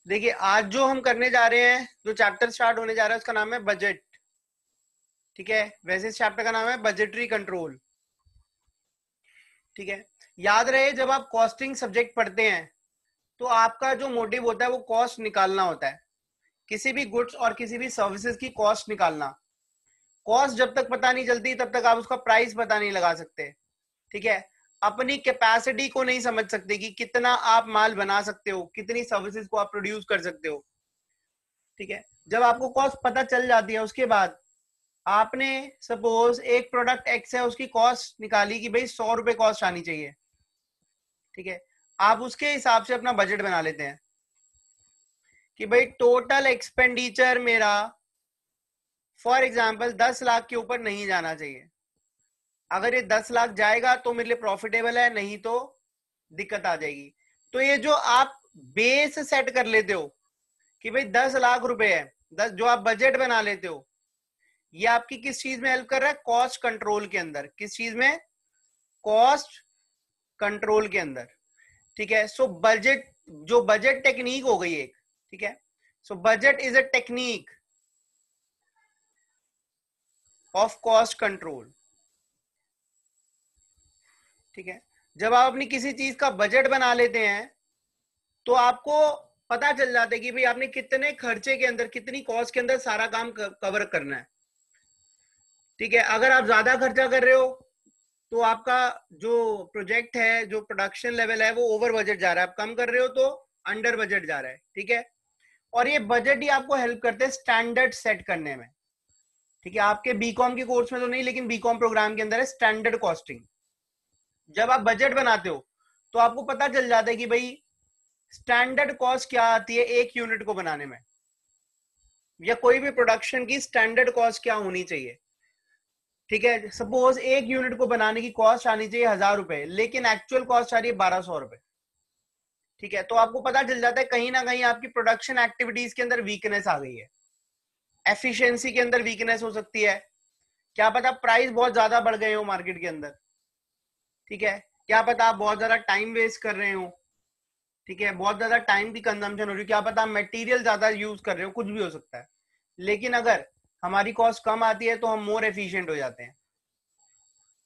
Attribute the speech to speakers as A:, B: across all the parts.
A: देखिए आज जो हम करने जा रहे हैं, जो चैप्टर स्टार्ट होने जा रहा है उसका नाम है बजट। ठीक है, वैसे इस चैप्टर का नाम है बजटरी कंट्रोल। ठीक है, याद रहे जब आप कॉस्टिंग सब्जेक्ट पढ़ते हैं तो आपका जो मोटिव होता है वो कॉस्ट निकालना होता है, किसी भी गुड्स और किसी भी सर्विसेज की कॉस्ट निकालना। कॉस्ट जब तक पता नहीं चलती तब तक आप उसका प्राइस पता नहीं लगा सकते। ठीक है, अपनी कैपेसिटी को नहीं समझ सकते कि कितना आप माल बना सकते हो, कितनी सर्विसेज को आप प्रोड्यूस कर सकते हो। ठीक है, जब आपको कॉस्ट पता चल जाती है उसके बाद आपने सपोज एक प्रोडक्ट एक्स है उसकी कॉस्ट निकाली कि भाई 100 रुपए कॉस्ट आनी चाहिए। ठीक है, आप उसके हिसाब से अपना बजट बना लेते हैं कि भाई टोटल एक्सपेंडिचर मेरा फॉर एग्जांपल 10 लाख के ऊपर नहीं जाना चाहिए। अगर ये 10 लाख जाएगा तो मेरे लिए प्रॉफिटेबल है, नहीं तो दिक्कत आ जाएगी। तो ये जो आप बेस सेट कर लेते हो कि भाई 10 लाख रुपए है, 10 जो आप बजट बना लेते हो, ये आपकी किस चीज में हेल्प कर रहा है? कॉस्ट कंट्रोल के अंदर। किस चीज में? कॉस्ट कंट्रोल के अंदर। ठीक है, सो बजट, जो बजट टेक्निक हो गई एक। ठीक है, so budget is a technique of cost control. ठीक है, जब आप अपनी किसी चीज का बजट बना लेते हैं तो आपको पता चल जाता है कि भाई आपने कितने खर्चे के अंदर, कितनी कॉस्ट के अंदर सारा काम कवर करना है। ठीक है, अगर आप ज्यादा खर्चा कर रहे हो तो आपका जो प्रोजेक्ट है, जो प्रोडक्शन लेवल है वो ओवर बजट जा रहा है। आप कम कर रहे हो तो अंडर बजट जा रहा है। ठीक है, और ये बजट ही आपको हेल्प करते हैं स्टैंडर्ड सेट करने में। ठीक है, आपके बीकॉम के कोर्स में तो नहीं, लेकिन बीकॉम प्रोग्राम के अंदर है स्टैंडर्ड कॉस्टिंग। जब आप बजट बनाते हो तो आपको पता चल जाता है कि भाई स्टैंडर्ड कॉस्ट क्या आती है एक यूनिट को बनाने में, या कोई भी प्रोडक्शन की स्टैंडर्ड कॉस्ट क्या होनी चाहिए। ठीक है, सपोज एक यूनिट को बनाने की कॉस्ट आनी चाहिए 1000 रुपए, लेकिन एक्चुअल कॉस्ट आ रही है 1200 रुपए। ठीक है, तो आपको पता चल जाता है कहीं ना कहीं आपकी प्रोडक्शन एक्टिविटीज के अंदर वीकनेस आ गई है, एफिशिएंसी के अंदर वीकनेस हो सकती है। क्या पता प्राइस बहुत ज्यादा बढ़ गए हो मार्केट के अंदर। ठीक है, क्या पता आप बहुत ज्यादा टाइम वेस्ट कर रहे हो। ठीक है, बहुत ज्यादा टाइम की कंजम्पशन हो रही है, क्या पता मटेरियल ज्यादा यूज कर रहे हो, कुछ भी हो सकता है। लेकिन अगर हमारी कॉस्ट कम आती है तो हम मोर एफिशिएंट हो जाते हैं।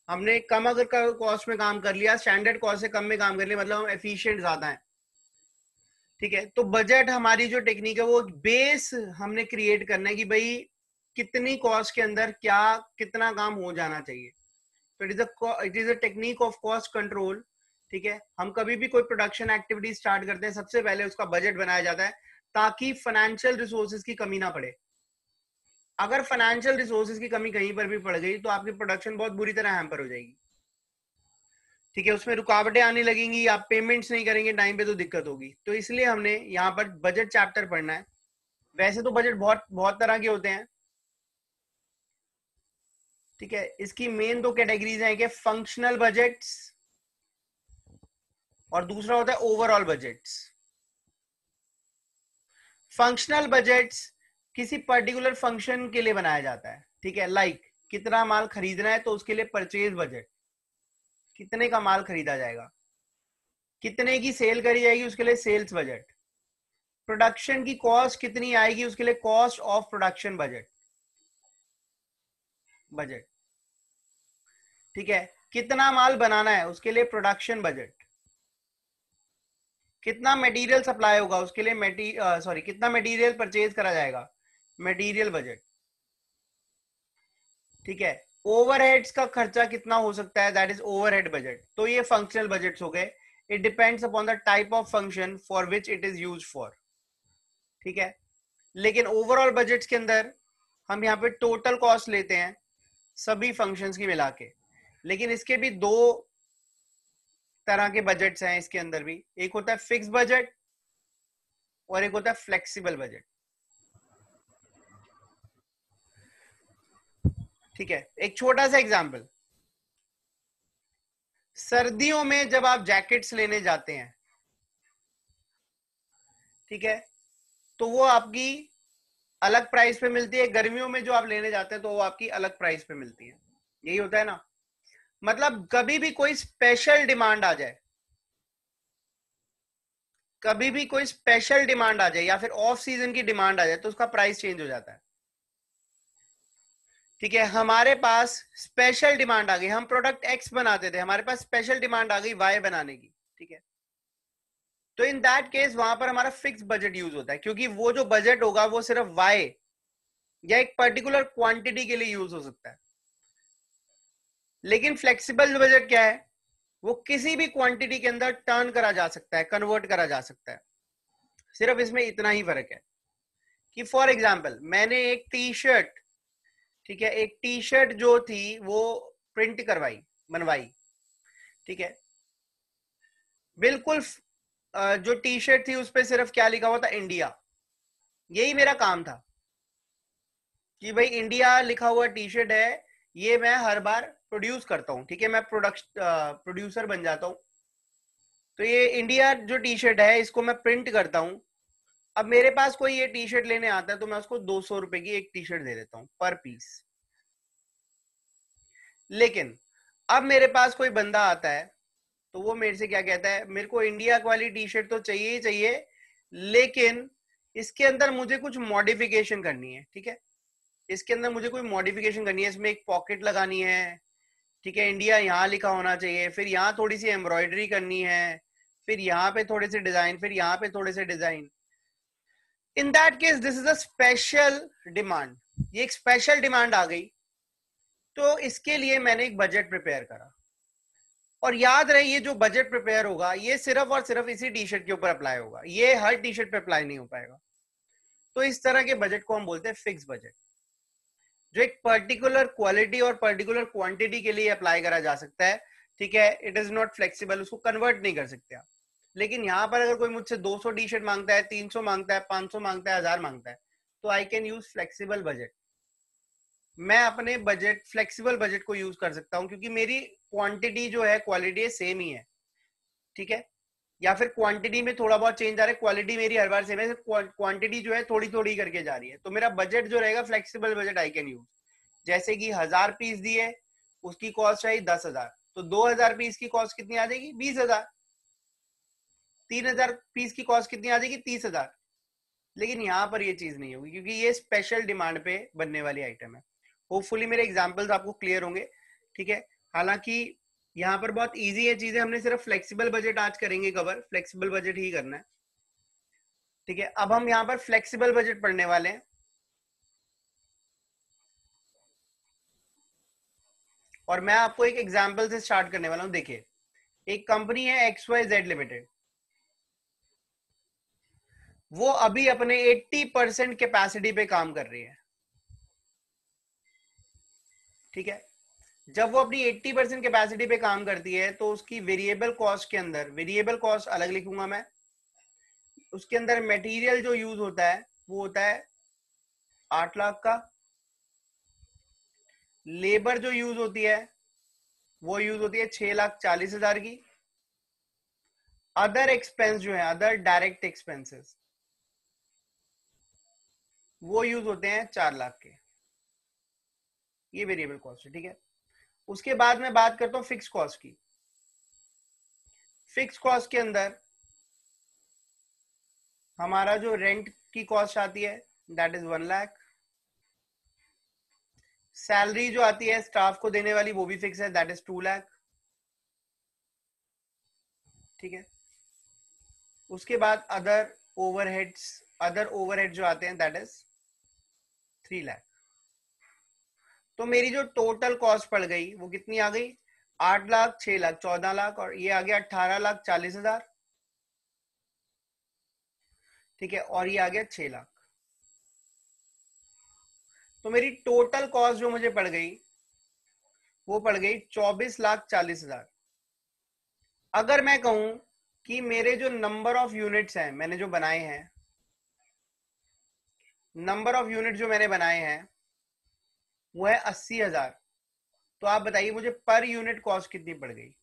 A: हमने कम अगर कॉस्ट में काम कर लिया, स्टैंडर्ड कॉस्ट से कम में काम कर लिया, मतलब हम एफिशिएंट ज्यादा है। ठीक है, तो बजट हमारी जो टेक्निक है वो बेस हमने क्रिएट करना है कि भाई कितनी कॉस्ट के अंदर क्या कितना काम हो जाना चाहिए। तो it is a technique of cost control. ठीक है, हम कभी भी कोई प्रोडक्शन एक्टिविटी स्टार्ट करते हैं सबसे पहले उसका बजट बनाया जाता है ताकि फाइनेंशियल रिसोर्सेज की कमी ना पड़े। अगर फाइनेंशियल रिसोर्सेज की कमी कहीं पर भी पड़ गई तो आपकी प्रोडक्शन बहुत बुरी तरह हैम्पर हो जाएगी। ठीक है, उसमें रुकावटें आने लगेंगी, आप पेमेंट्स नहीं करेंगे टाइम पे तो दिक्कत होगी। तो इसलिए हमने यहाँ पर बजट चैप्टर पढ़ना है। वैसे तो बजट बहुत बहुत तरह के होते हैं। ठीक है, इसकी मेन दो कैटेगरीज हैं कि फंक्शनल बजट्स और दूसरा होता है ओवरऑल बजट्स। फंक्शनल बजट्स किसी पर्टिकुलर फंक्शन के लिए बनाया जाता है। ठीक है, लाइक कितना माल खरीदना है तो उसके लिए परचेज बजट, कितने का माल खरीदा जाएगा, कितने की सेल करी जाएगी उसके लिए सेल्स बजट, प्रोडक्शन की कॉस्ट कितनी आएगी उसके लिए कॉस्ट ऑफ प्रोडक्शन बजट। ठीक है, कितना माल बनाना है उसके लिए प्रोडक्शन बजट, कितना मटेरियल सप्लाई होगा उसके लिए कितना मटेरियल परचेज करा जाएगा, मटेरियल बजट। ठीक है, ओवरहेड्स का खर्चा कितना हो सकता है, दैट इज ओवरहेड बजट। तो ये फंक्शनल बजट्स हो गए। It depends upon the type of function for which it is use for. ठीक है, लेकिन ओवरऑल बजट्स के अंदर हम यहाँ पे टोटल कॉस्ट लेते हैं सभी फंक्शंस की मिला के। लेकिन इसके भी दो तरह के बजट्स हैं इसके अंदर भी, एक होता है फिक्स बजट और एक होता है फ्लेक्सिबल बजट। ठीक है, एक छोटा सा एग्जांपल, सर्दियों में जब आप जैकेट्स लेने जाते हैं, ठीक है, तो वो आपकी अलग प्राइस पे मिलती है। गर्मियों में जो आप लेने जाते हैं तो वो आपकी अलग प्राइस पे मिलती है। यही होता है ना, मतलब कभी भी कोई स्पेशल डिमांड आ जाए, कभी भी कोई स्पेशल डिमांड आ जाए या फिर ऑफ सीजन की डिमांड आ जाए तो उसका प्राइस चेंज हो जाता है। ठीक है, हमारे पास स्पेशल डिमांड आ गई, हम प्रोडक्ट एक्स बनाते थे, हमारे पास स्पेशल डिमांड आ गई वाई बनाने की। ठीक है, तो इन दैट केस वहां पर हमारा फिक्स बजट यूज होता है, क्योंकि वो जो बजट होगा वो सिर्फ वाई या एक पर्टिकुलर क्वांटिटी के लिए यूज हो सकता है। लेकिन फ्लेक्सिबल बजट क्या है, वो किसी भी क्वांटिटी के अंदर टर्न करा जा सकता है, कन्वर्ट करा जा सकता है। सिर्फ इसमें इतना ही फर्क है कि फॉर एग्जाम्पल मैंने एक टी शर्ट, ठीक है, एक टी शर्ट जो थी वो प्रिंट करवाई, बनवाई। ठीक है, बिल्कुल जो टी शर्ट थी उस पर सिर्फ क्या लिखा हुआ था, इंडिया। यही मेरा काम था कि भाई इंडिया लिखा हुआ टी शर्ट है, ये मैं हर बार प्रोड्यूस करता हूँ। ठीक है, मैं प्रोड्यूसर बन जाता हूँ। तो ये इंडिया जो टी शर्ट है इसको मैं प्रिंट करता हूँ। अब मेरे पास कोई ये टी शर्ट लेने आता है तो मैं उसको 200 रुपए की एक टी शर्ट दे देता हूँ पर पीस। लेकिन अब मेरे पास कोई बंदा आता है तो वो मेरे से क्या कहता है, मेरे को इंडिया वाली टी शर्ट तो चाहिए ही चाहिए, लेकिन इसके अंदर मुझे कुछ मॉडिफिकेशन करनी है। ठीक है, इसके अंदर मुझे कोई मॉडिफिकेशन करनी है, इसमें एक पॉकेट लगानी है। ठीक है, इंडिया यहाँ लिखा होना चाहिए, फिर यहाँ थोड़ी सी एम्ब्रॉयडरी करनी है, फिर यहाँ पे थोड़े से डिजाइन, फिर यहाँ पे थोड़े से design. In that case this is a special demand. ये एक स्पेशल डिमांड आ गई, तो इसके लिए मैंने एक बजट प्रिपेयर करा। और याद रहे ये जो बजट प्रिपेयर होगा ये सिर्फ और सिर्फ इसी टी शर्ट के ऊपर अप्लाई होगा, ये हर टी शर्ट पे अप्लाई नहीं हो पाएगा। तो इस तरह के बजट को हम बोलते हैं फिक्स बजट, जो एक पर्टिकुलर क्वालिटी और पर्टिकुलर क्वांटिटी के लिए अप्लाई करा जा सकता है। ठीक है, इट इज नॉट फ्लेक्सिबल, उसको कन्वर्ट नहीं कर सकते आप। लेकिन यहाँ पर अगर कोई मुझसे 200 टी शर्ट मांगता है, 300 मांगता है, 500 मांगता है, 1000 मांगता है, तो I can use flexible budget. मैं अपने बजट, फ्लेक्सिबल बजट को यूज कर सकता हूँ, क्योंकि मेरी क्वांटिटी जो है क्वालिटी सेम ही है। ठीक है, या फिर क्वांटिटी में थोड़ा बहुत चेंज आ रहा है, क्वालिटी मेरी हर बार सेम है, क्वांटिटी जो है थोड़ी थोड़ी करके जा रही है। तो मेरा बजट जो रहेगा flexible budget I can use. जैसे कि 1000 पीस दिए, उसकी कॉस्ट आई 10,000, तो 2000 पीस की कॉस्ट कितनी आ जाएगी, 20,000। 3000 पीस की कॉस्ट कितनी आ जाएगी, 30,000। लेकिन यहाँ पर ये चीज नहीं होगी, क्योंकि ये स्पेशल डिमांड पे बनने वाली आइटम है। होपफुली मेरे एग्जाम्पल्स आपको क्लियर होंगे। ठीक है, हालांकि यहाँ पर बहुत इजी है चीजें, हमने सिर्फ फ्लेक्सिबल बजट आज करेंगे कवर, फ्लेक्सिबल बजट ही करना है। ठीक है, अब हम यहाँ पर फ्लेक्सिबल बजट पढ़ने वाले हैं, और मैं आपको एक एग्जाम्पल से स्टार्ट करने वाला हूँ। देखिए, एक कंपनी है XYZ लिमिटेड, वो अभी अपने 80% कैपेसिटी पे काम कर रही है। ठीक है, जब वो अपनी 80% कैपेसिटी पे काम करती है तो उसकी वेरिएबल कॉस्ट के अंदर, वेरिएबल कॉस्ट अलग लिखूंगा मैं, उसके अंदर मटेरियल जो यूज होता है वो होता है 8 लाख का, लेबर जो यूज होती है वो यूज होती है 6,40,000 की, अदर एक्सपेंस जो है, अदर डायरेक्ट एक्सपेंसेस, वो यूज होते हैं 4 लाख के। ये वेरिएबल कॉस्ट है। ठीक है, उसके बाद मैं बात करता हूं फिक्स कॉस्ट की। फिक्स कॉस्ट के अंदर हमारा जो रेंट की कॉस्ट आती है दैट इज 1 लाख। सैलरी जो आती है स्टाफ को देने वाली वो भी फिक्स है, दैट इज 2 लाख। ठीक है, उसके बाद अदर ओवरहेड्स, अदर ओवरहेड जो आते हैं दैट इज 3 लाख। तो मेरी जो टोटल कॉस्ट पड़ गई वो कितनी आ गई, 8 लाख, 6 लाख, 14 लाख, और ये आ गया 18,40,000। ठीक है, और ये आ गया 6 लाख। तो मेरी टोटल कॉस्ट जो मुझे पड़ गई वो पड़ गई 24,40,000। अगर मैं कहूं कि मेरे जो नंबर ऑफ यूनिट्स हैं मैंने जो बनाए हैं, नंबर ऑफ यूनिट जो मैंने बनाए हैं वो है 80,000, तो आप बताइए मुझे पर यूनिट कॉस्ट कितनी पड़ गई।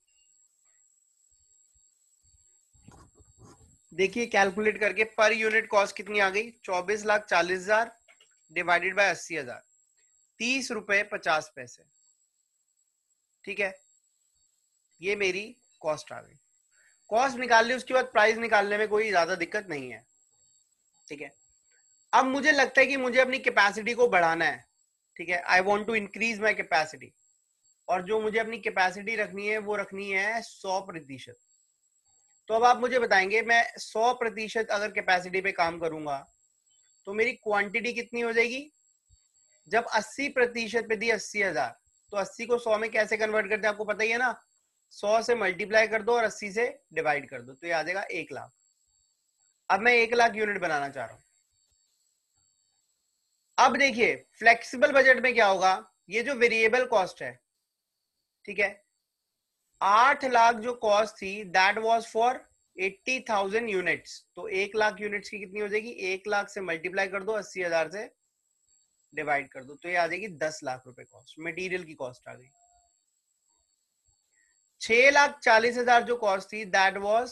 A: देखिए कैलकुलेट करके पर यूनिट कॉस्ट कितनी आ गई, 24,40,000 डिवाइडेड बाय 80,000, 30 रुपए 50 पैसे। ठीक है, ये मेरी कॉस्ट आ गई। कॉस्ट निकाल ली, उसके बाद प्राइस निकालने में कोई ज्यादा दिक्कत नहीं है, ठीक है। अब मुझे लगता है कि मुझे अपनी कैपेसिटी को बढ़ाना है, ठीक है, I want to increase my capacity, और जो मुझे अपनी कैपेसिटी रखनी है वो रखनी है 100%। तो अब आप मुझे बताएंगे, मैं 100% अगर कैपेसिटी पे काम करूंगा तो मेरी क्वांटिटी कितनी हो जाएगी? जब 80% पे दी 80,000, तो 80 को 100 में कैसे कन्वर्ट करते हैं आपको पता ही है ना, 100 से मल्टीप्लाई कर दो और 80 से डिवाइड कर दो, तो ये आ जाएगा 1 लाख। अब मैं 1 लाख यूनिट बनाना चाह रहा हूं। अब देखिए फ्लेक्सिबल बजट में क्या होगा, ये जो वेरिएबल कॉस्ट है, ठीक है, 8 लाख जो कॉस्ट थी दैट वाज फॉर 80,000 यूनिट्स, तो 1 लाख यूनिट्स की कितनी हो जाएगी? 1 लाख से मल्टीप्लाई कर दो, 80,000 से डिवाइड कर दो, तो ये आ जाएगी 10 लाख रुपए कॉस्ट, मटेरियल की कॉस्ट आ गई। 6,40,000 जो कॉस्ट थी दैट वाज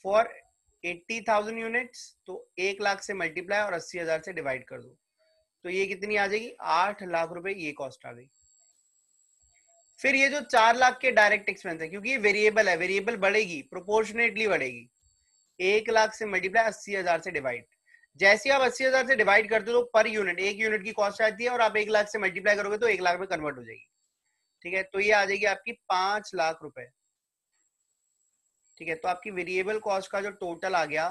A: फॉर 80,000 यूनिट्स, तो 1 लाख से मल्टीप्लाई और 80,000 से डिवाइड कर दो, तो ये कितनी आ जाएगी? 8 लाख रुपए, ये कॉस्ट आ गई। फिर ये जो 4 लाख के डायरेक्ट एक्सपेंस है, क्योंकि ये वेरिएबल है, वेरिएबल बढ़ेगी, प्रोपोर्शनेटली बढ़ेगी, 1 लाख से मल्टीप्लाई 80,000 से डिवाइड, जैसे आप 80,000 से डिवाइड करते हो तो पर यूनिट 1 यूनिट की कॉस्ट आती है, और आप 1 लाख से मल्टीप्लाई करोगे तो 1 लाख में कन्वर्ट हो जाएगी, ठीक है। तो ये आ जाएगी आपकी 5 लाख रुपए, ठीक है। तो आपकी वेरिएबल कॉस्ट का जो टोटल आ गया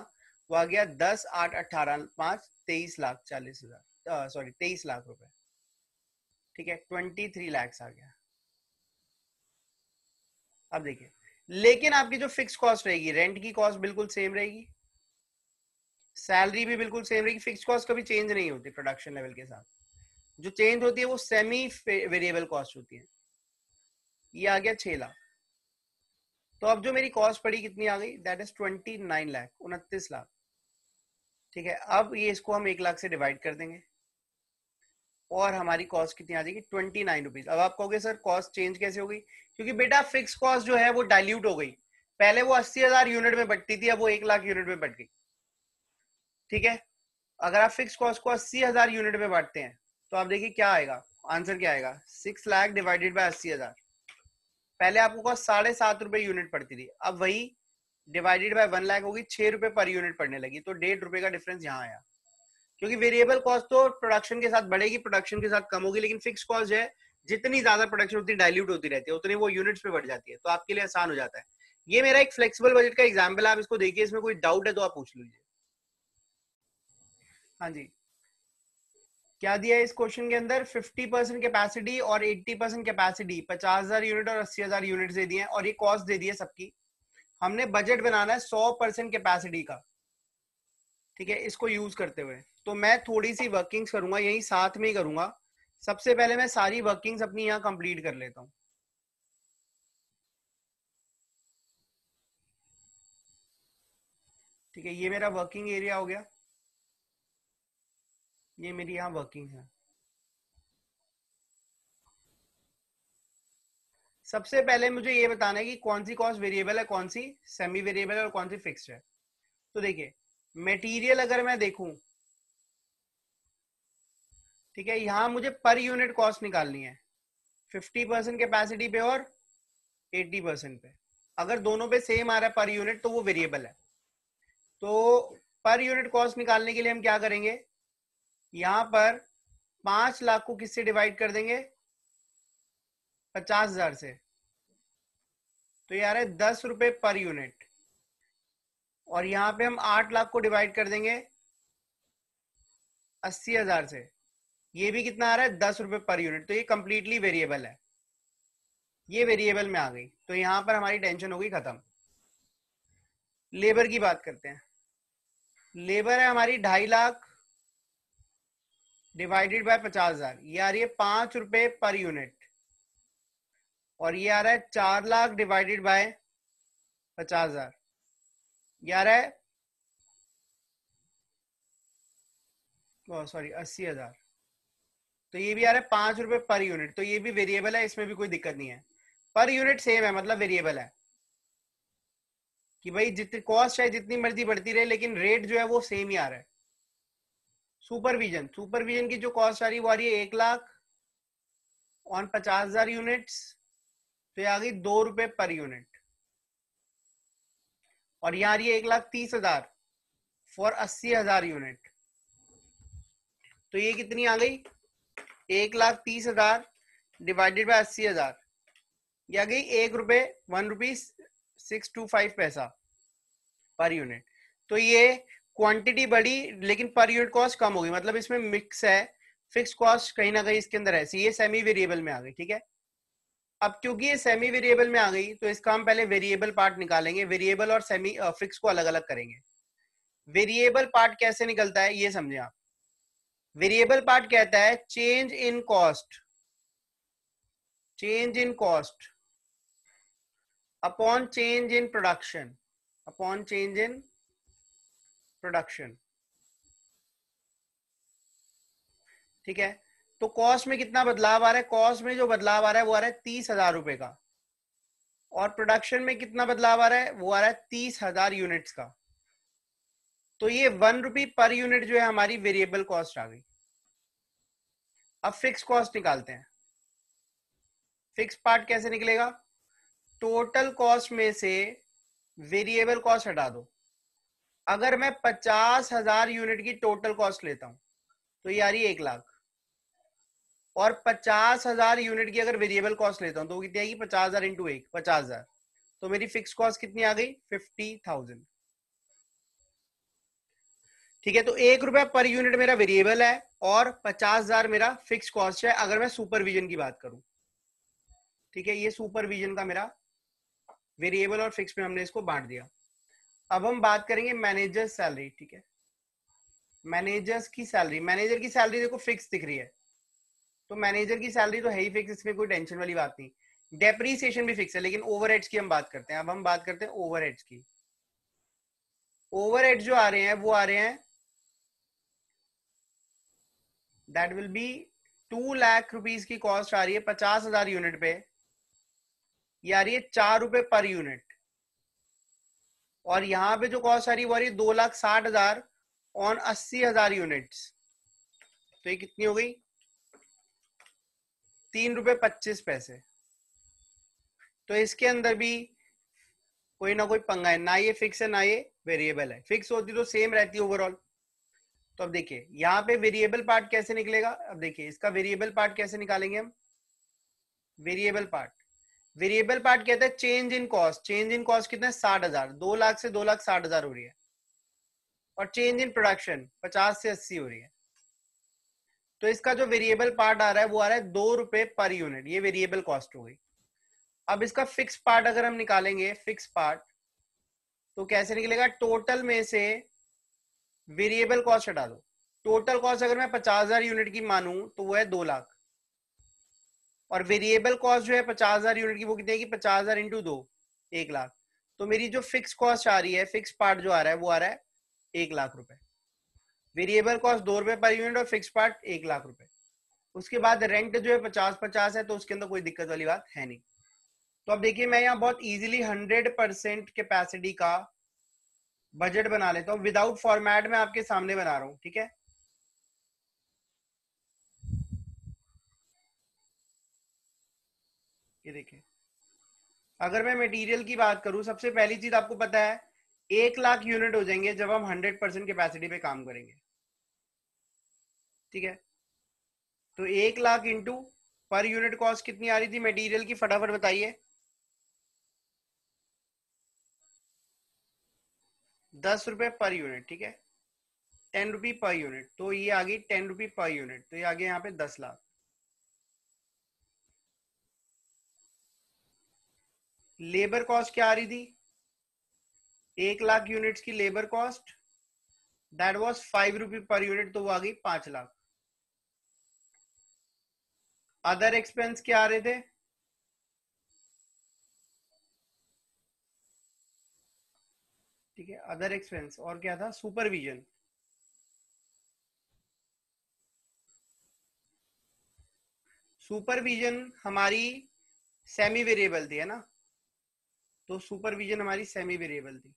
A: वो आ गया 10, 8, 18, 5, 23,40,000, सॉरी 23 लाख रुपए, ठीक है, 23 लैक्स आ गया। अब देखिए, लेकिन आपकी जो फिक्स कॉस्ट रहेगी, रेंट की कॉस्ट बिल्कुल सेम रहेगी, सैलरी भी बिल्कुल सेम रहेगी, फिक्स कॉस्ट कभी चेंज नहीं होती प्रोडक्शन लेवल के साथ, जो चेंज होती है वो सेमी वेरिएबल कॉस्ट होती है। ये आ गया 6 लाख। तो अब जो मेरी कॉस्ट पड़ी कितनी आ गई? दैट इज 29 लाख, 29 लाख, ठीक है। अब ये इसको हम 1 लाख से डिवाइड कर देंगे और हमारी कॉस्ट कितनी आ जाएगी? 29 रुपीज। अब आप कहोगे सर कॉस्ट चेंज कैसे हो गई? क्योंकि बेटा फिक्स कॉस्ट जो है वो डाइल्यूट हो गई, पहले वो 80,000 यूनिट में बटती थी, अब वो 1 लाख यूनिट में बट गई, ठीक है। अगर आप फिक्स कॉस्ट को 80,000 यूनिट में बांटते हैं तो आप देखिए क्या आएगा, आंसर क्या आएगा? 6 लाख डिवाइडेड बाय 80,000। पहले आपको कॉस्ट 7.5 रुपए यूनिट पड़ती थी, अब वही डिवाइडेड बाय 1 लाख होगी, 6 रुपए पर यूनिट पड़ने लगी, तो 1.5 रुपए का डिफरेंस यहाँ आया। क्योंकि वेरिएबल कॉस्ट तो प्रोडक्शन के साथ बढ़ेगी, प्रोडक्शन के साथ कम होगी, लेकिन फिक्स कॉस्ट है जितनी ज्यादा प्रोडक्शन उतनी डाइल्यूट होती रहती है, उतनी वो यूनिट्स पे बढ़ जाती है, तो आपके लिए आसान हो जाता है। ये मेरा एक फ्लेक्सिबल बजट का एग्जाम्पल है, आप इसको देखिए, इसमें कोई डाउट है तो आप पूछ लीजिए। हाँ जी, क्या दिया है इस क्वेश्चन के अंदर? 50% कैपेसिटी और 80% कैपेसिटी, 50,000 यूनिट और 80,000 यूनिट दे दिए हैं, और ये कॉस्ट दे दी है सबकी। हमने बजट बनाना है 100% कैपेसिटी का, ठीक है, इसको यूज करते हुए। तो मैं थोड़ी सी वर्किंग्स करूंगा, यही साथ में ही करूंगा। सबसे पहले मैं सारी वर्किंग्स अपनी यहाँ कंप्लीट कर लेता हूँ। ठीक है, ये मेरा वर्किंग एरिया हो गया, ये मेरी यहाँ वर्किंग है। सबसे पहले मुझे ये बताना है कि कौन सी कॉस्ट वेरिएबल है, कौन सी सेमी वेरिएबल है और कौन सी फिक्स्ड है। तो देखिए, मटेरियल अगर मैं देखूं, ठीक है, यहां मुझे पर यूनिट कॉस्ट निकालनी है 50% कैपेसिटी पे और 80% पे। अगर दोनों पे सेम आ रहा है पर यूनिट तो वो वेरिएबल है। तो पर यूनिट कॉस्ट निकालने के लिए हम क्या करेंगे, यहां पर 5 लाख को किससे डिवाइड कर देंगे? 50,000 से, तो यार है 10 रुपए पर यूनिट। और यहां पे हम 8 लाख को डिवाइड कर देंगे 80,000 से, ये भी कितना आ रहा है? 10 रुपए पर यूनिट। तो ये कंप्लीटली वेरिएबल है, ये वेरिएबल में आ गई, तो यहां पर हमारी टेंशन होगी खत्म। लेबर की बात करते हैं। लेबर है हमारी 2.5 लाख डिवाइडेड बाय 50,000, ये आ रही है 5 रुपए पर यूनिट। और ये आ रहा है 4 लाख डिवाइडेड बाय 50,000, ये आ रहा है सॉरी 80,000। तो ये भी आ रहा है 5 रुपए पर यूनिट, तो ये भी वेरिएबल है, इसमें भी कोई दिक्कत नहीं है। पर यूनिट सेम है, मतलब वेरिएबल है कि भाई जितनी कॉस्ट चाहे जितनी मर्जी बढ़ती रहे, लेकिन रेट जो है वो सेम ही आ रहा है। सुपरविजन, सुपरविजन की जो कॉस्ट आ रही है वो आ रही है 1 लाख ऑन 50,000 यूनिट्स, तो ये आ गई 2 रुपए पर यूनिट। और यहाँ आ रही है 1,30,000 फॉर 80,000 यूनिट। तो ये कितनी आ गई? 1,30,000 डिवाइडेड बाय 80,000, ये आ गई ₹1 पर यूनिट। तो ये क्वांटिटी बढ़ी लेकिन पर यूनिट कॉस्ट कम होगी, मतलब इसमें मिक्स है, फिक्स कॉस्ट कहीं ना कहीं इसके अंदर है, ये सेमी वेरिएबल में आ गई। ठीक है, अब क्योंकि ये सेमी वेरिएबल में आ गई तो इसका हम पहले वेरिएबल पार्ट निकालेंगे, वेरिएबल और सेमी फिक्स को अलग अलग करेंगे। वेरिएबल पार्ट कैसे निकलता है ये समझे आप। वेरिएबल पार्ट कहता है change in cost, change in cost upon change in production, upon change in production. ठीक है, तो कॉस्ट में कितना बदलाव आ रहा है? कॉस्ट में जो बदलाव आ रहा है वो आ रहा है 30,000 रुपए का, और प्रोडक्शन में कितना बदलाव आ रहा है? वो आ रहा है 30,000 यूनिट्स का। तो ये ₹1 पर यूनिट जो है हमारी वेरिएबल कॉस्ट आ गई। अब फिक्स कॉस्ट निकालते हैं। फिक्स पार्ट कैसे निकलेगा? टोटल कॉस्ट में से वेरिएबल कॉस्ट हटा दो। अगर मैं 50,000 यूनिट की टोटल कॉस्ट लेता हूं तो ये आ रही है 1,00,000, और 50,000 यूनिट की अगर वेरिएबल कॉस्ट लेता हूं तो वो कितनी आएगी? 50,000 इंटू 1, 50,000। तो मेरी फिक्स कॉस्ट कितनी आ गई? 50,000। ठीक है, तो ₹1 पर यूनिट मेरा वेरिएबल है और 50,000 मेरा फिक्स कॉस्ट है, अगर मैं सुपरविजन की बात करूं। ठीक है, ये सुपरविजन का मेरा वेरिएबल और फिक्स में हमने इसको बांट दिया। अब हम बात करेंगे मैनेजर सैलरी। ठीक है, मैनेजर्स की सैलरी, मैनेजर की सैलरी देखो फिक्स दिख रही है, तो मैनेजर की सैलरी तो है ही फिक्स, इसमें कोई टेंशन वाली बात नहीं। डेप्रीसिएशन भी फिक्स है, लेकिन ओवरहेड्स की हम बात करते हैं। अब हम बात करते हैं ओवरहेड्स की। ओवरहेड्स जो आ रहे हैं वो आ रहे हैं, that will be 2 lakh rupees की कॉस्ट आ रही है 50,000 यूनिट पे, ये आ रही है ₹4 पर यूनिट। और यहां पे जो कॉस्ट आ रही है वो आ रही है 2,60,000 ऑन 80,000 यूनिट्स। तो ये कितनी हो गई? ₹3.25। तो इसके अंदर भी कोई ना कोई पंगा है, ना ये फिक्स है ना ये वेरिएबल है। फिक्स होती तो सेम रहती ओवरऑल। तो अब देखिए यहाँ पे वेरिएबल पार्ट कैसे निकलेगा। अब देखिए इसका वेरिएबल पार्ट कैसे निकालेंगे हम। वेरिएबल पार्ट कहता है change in cost. Change in cost कितना है? 60,000, 2,00,000 से 2,60,000 हो रही है, और चेंज इन प्रोडक्शन 50 से 80 हो रही है। तो इसका जो वेरिएबल पार्ट आ रहा है वो आ रहा है ₹2 पर यूनिट, ये वेरिएबल कॉस्ट हो गई। अब इसका फिक्स पार्ट अगर हम निकालेंगे, फिक्स पार्ट, तो कैसे निकलेगा? टोटल में से वेरिएबल कॉस्ट हटा दो। टोटल कॉस्ट अगर मैं 50,000 यूनिट की मानूं तो वो है 2,00,000, और वेरिएबल कॉस्ट जो है 50,000 यूनिट की वो कितनी है? 50,000 इंटू 2, 1,00,000। तो मेरी जो फिक्स कॉस्ट आ रही है, फिक्स पार्ट जो आ रहा है वो आ रहा है ₹1,00,000। वेरिएबल कॉस्ट ₹2 पर यूनिट और फिक्स पार्ट ₹1,00,000। उसके बाद रेंट जो है 50-50 है, तो उसके अंदर कोई दिक्कत वाली बात है नहीं। तो अब देखिए मैं यहाँ बहुत इजीली 100% कैपेसिटी का बजट बना लेता हूँ, विदाउट फॉर्मेट में आपके सामने बना रहा हूँ। ठीक है, ये देखिए अगर मैं मटेरियल की बात करूं, सबसे पहली चीज आपको पता है 1,00,000 यूनिट हो जाएंगे जब हम 100% कैपेसिटी पे काम करेंगे। ठीक है, तो 1,00,000 इंटू पर यूनिट कॉस्ट कितनी आ रही थी मटेरियल की, फटाफट बताइए। ₹10 पर यूनिट। ठीक है, ₹10 पर यूनिट, तो ये आ गई ₹10 पर यूनिट, तो ये आ गया यहाँ पे 10,00,000। लेबर कॉस्ट क्या आ रही थी? 1,00,000 यूनिट्स की labour cost, that was ₹5 per unit, तो वो आ गई 5,00,000। अदर एक्सपेंस क्या आ रहे थे? ठीक है, अदर एक्सपेंस और क्या था? सुपरविजन। सुपरविजन हमारी सेमी वेरिएबल थी, है ना, तो सुपरविजन हमारी सेमी वेरिएबल थी।